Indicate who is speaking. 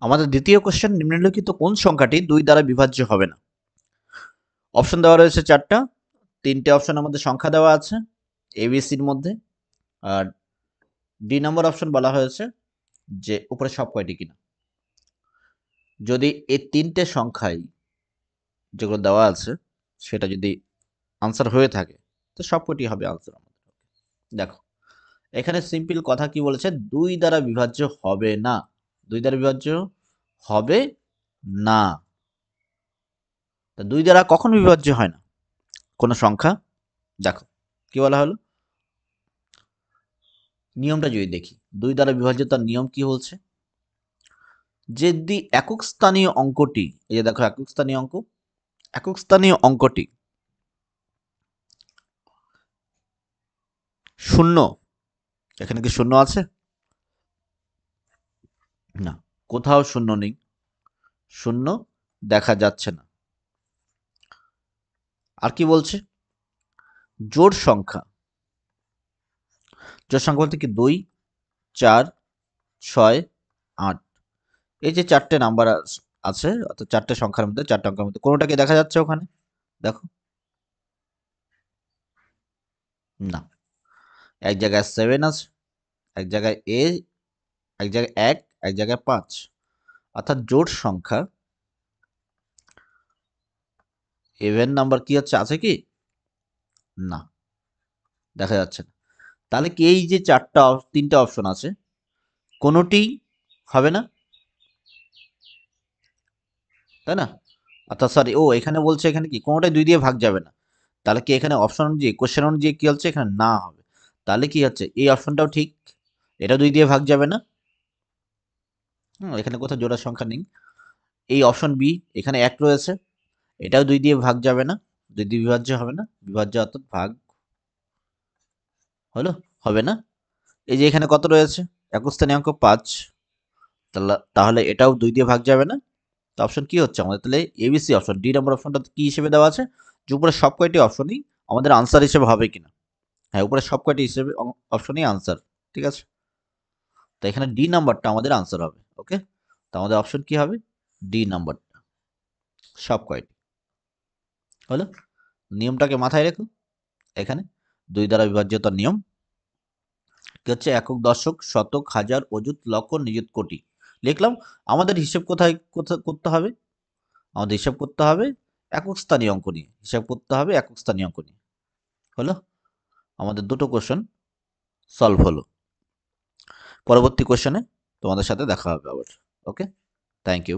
Speaker 1: আমাদের দ্বিতীয় কোশ্চেন, নিম্নলিখিত কোন সংখ্যাটি 2 দ্বারা বিভাজ্য হবে না? অপশন দেওয়া রয়েছে 4টা। 3টে অপশন আমাদের সংখ্যা দেওয়া আছে এবিসির মধ্যে। আর ডি নম্বর অপশন বলা হয়েছে যে উপরে সব কয়টি কিনা। যদি এই 3টে সংখ্যাই যেগুলো দেওয়া আছে সেটা যদি আনসার হয়ে থাকে তো সব কয়টি হবে আনসার আমাদের। দেখো এখানে সিম্পল কথা কি বলেছে, 2 দ্বারা বিভাজ্য হবে না। 2 দ্বারা বিভাজ্য হবে না। তা 2 দ্বারা কখন বিভাজ্য হয় না কোন সংখ্যা? দেখো কি বলা হলো, নিয়মটা যদি দেখি 2 দ্বারা বিভাজ্যতার নিয়ম কি বলছে, যদি একক স্থানীয় অঙ্কটি, এই যে দেখো একক স্থানীয় অঙ্ক, একক স্থানীয় অঙ্কটি শূন্য, এখানে কি শূন্য আছে? না, কোথাও শূন্য নেই, শূন্য দেখা যাচ্ছে না। আর কি বলছে, জোড় সংখ্যা, জোড় সংখ্যা বলতে কি 2, 4, 6, 8, এই যে 4টে নাম্বার আছে, অর্থাৎ 4টে সংখ্যার মধ্যে, 4টে অঙ্কের মধ্যে কোনোটা কি দেখা যাচ্ছে ওখানে? দেখো না, এক জায়গায় 7 আছে, এক জায়গায় এ, এক জায়গায় 1, এক জায়গায় 5, অর্থাৎ জোড় সংখ্যা ইভেন নাম্বার কি হচ্ছে, আছে কি? না, দেখা যাচ্ছে না। তাহলে কি এই যে 3টে অপশন আছে কোনোটি হবে না, তাই না? অর্থাৎ সরি, এখানে বলছে এখানে কি কোনোটাই 2 দিয়ে ভাগ যাবে না। তাহলে কি এখানে অপশন অনুযায়ী, কোশ্চেন অনুযায়ী কি হচ্ছে, এখানে না হবে। তাহলে কি হচ্ছে, এই অপশনটাও ঠিক, এটা 2 দিয়ে ভাগ যাবে না। এখানে কোথাও জোড়া সংখ্যা নেই। এই অপশন বি, এখানে 1 রয়েছে, এটাও 2 দিয়ে ভাগ যাবে না, 2 দিয়ে বিভাজ্য হবে না, বিভাজ্য অর্থাৎ ভাগ হলো, হবে না। এই যে এখানে কত রয়েছে, একক স্থানীয় অঙ্ক 5, তাহলে এটাও 2 দিয়ে ভাগ যাবে না। তো অপশন কি হচ্ছে আমাদের, তাহলে এবিসি অপশন, ডি নম্বর অপশনটা কি হিসেবে দেওয়া আছে, যে উপরে সব কয়টি অপশনই আমাদের আনসার হিসেবে হবে কিনা। হ্যাঁ, উপরে সব কয়টি হিসেবে অপশনই আনসার, ঠিক আছে। তো এখানে ডি নাম্বারটা আমাদের আনসার হবে। ওকে, তো আমাদের অপশন কি হবে, ডি নাম্বারটা, সব কয়টি হলো। নিয়মটাকে মাথায় রেখো, এখানে 2 দ্বারা বিভাজ্যতার নিয়ম কি হচ্ছে, একক, দশক, শতক, হাজার, অযুত, লক্ষ, নিযুত, কোটি লিখলাম। আমাদের হিসেব কোথায় কোথায় করতে হবে, আমাদের হিসাব করতে হবে একক স্থানীয় অঙ্ক নিয়ে, হিসাব করতে হবে একক স্থানীয় অঙ্ক নিয়ে। হলো, আমাদের দুটো কোশ্চেন সলভ হলো। পরবর্তী কোশ্চেনে তোমাদের সাথে দেখা হবে আবার। ওকে, থ্যাংক ইউ।